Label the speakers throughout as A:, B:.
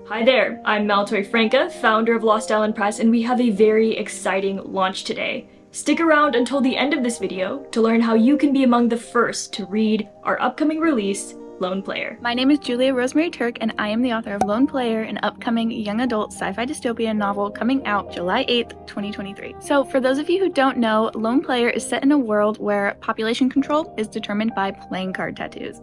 A: Hi there, I'm Maltoy Franca, founder of Lost Island Press, and we have a very exciting launch today. Stick around until the end of this video to learn how you can be among the first to read our upcoming release, Lone Player.
B: My name is Julia Rosemary Turk, and I am the author of Lone Player, an upcoming young adult sci-fi dystopian novel coming out July 8th, 2023. So for those of you who don't know, Lone Player is set in a world where population control is determined by playing card tattoos.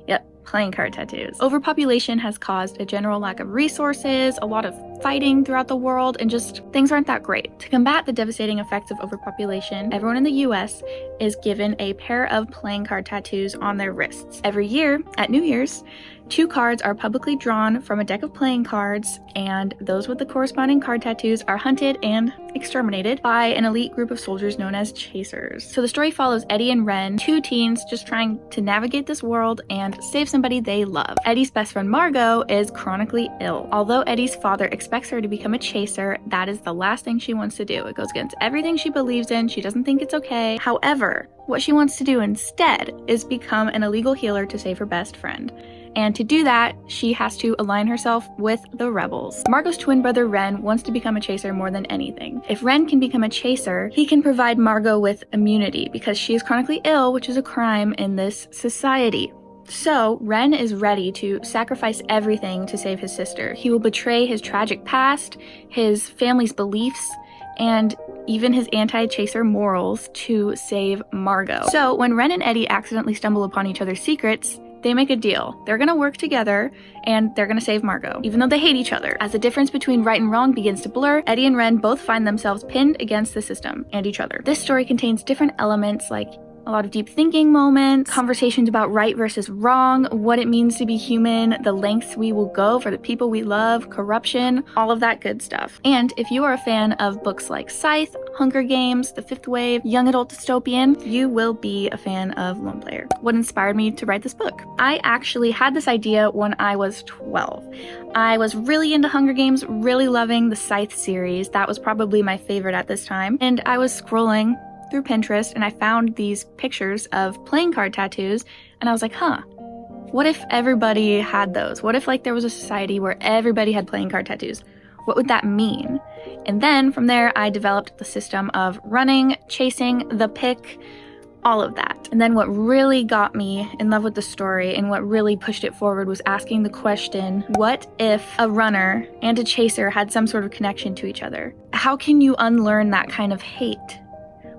B: Yep, playing card tattoos. Overpopulation has caused a general lack of resources, a lot of fighting throughout the world, and just things aren't that great. To combat the devastating effects of overpopulation, everyone in the US is given a pair of playing card tattoos on their wrists. Every year, at New Year's, 2 cards are publicly drawn from a deck of playing cards, and those with the corresponding card tattoos are hunted and exterminated by an elite group of soldiers known as chasers. So the story follows Eddie and Ren, 2 teens just trying to navigate this world and save somebody they love. Eddie's best friend Margot is chronically ill. Although Eddie's father expects her to become a chaser, that is the last thing she wants to do. It goes against everything she believes in. She doesn't think it's okay. However, what she wants to do instead is become an illegal healer to save her best friend. And to do that, she has to align herself with the rebels. Margot's twin brother Ren wants to become a chaser more than anything. If Ren can become a chaser, he can provide Margot with immunity because she is chronically ill, which is a crime in this society. So, Ren is ready to sacrifice everything to save his sister. He will betray his tragic past, his family's beliefs, and even his anti-chaser morals to save Margot. So, when Ren and Eddie accidentally stumble upon each other's secrets, they make a deal. They're gonna work together and they're gonna save Margot, even though they hate each other. As the difference between right and wrong begins to blur, Eddie and Ren both find themselves pinned against the system and each other. This story contains different elements like a lot of deep thinking moments, conversations about right versus wrong, what it means to be human, the lengths we will go for the people we love, corruption, all of that good stuff. And if you are a fan of books like Scythe, Hunger Games, The Fifth Wave, young adult dystopian, you will be a fan of Lone Player. What inspired me to write this book? I actually had this idea when I was 12. I was really into Hunger Games, really loving the Scythe series. That was probably my favorite at this time. And I was scrolling through Pinterest and I found these pictures of playing card tattoos and I was like, what if everybody had those? What if there was a society where everybody had playing card tattoos? What would that mean? And then from there I developed the system of running, chasing, the pick, all of that. And then what really got me in love with the story and what really pushed it forward was asking the question, what if a runner and a chaser had some sort of connection to each other? How can you unlearn that kind of hate?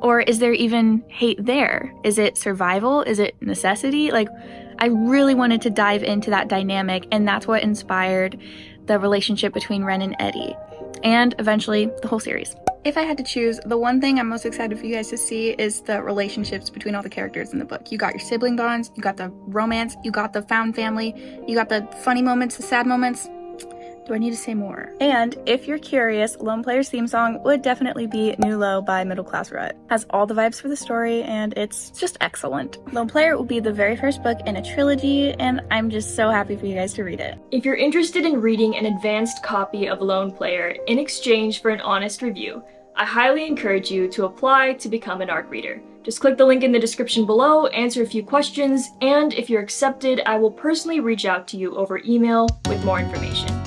B: Or is there even hate there? Is it survival? Is it necessity? I really wanted to dive into that dynamic, and that's what inspired the relationship between Ren and Eddie, and eventually the whole series. If I had to choose, the one thing I'm most excited for you guys to see is the relationships between all the characters in the book. You got your sibling bonds, you got the romance, you got the found family, you got the funny moments, the sad moments. Do I need to say more? And if you're curious, Lone Player's theme song would definitely be New Low by Middle Class Rut. Has all the vibes for the story and it's just excellent. Lone Player will be the very first book in a trilogy and I'm just so happy for you guys to read it.
A: If you're interested in reading an advanced copy of Lone Player in exchange for an honest review, I highly encourage you to apply to become an ARC reader. Just click the link in the description below, answer a few questions, and if you're accepted, I will personally reach out to you over email with more information.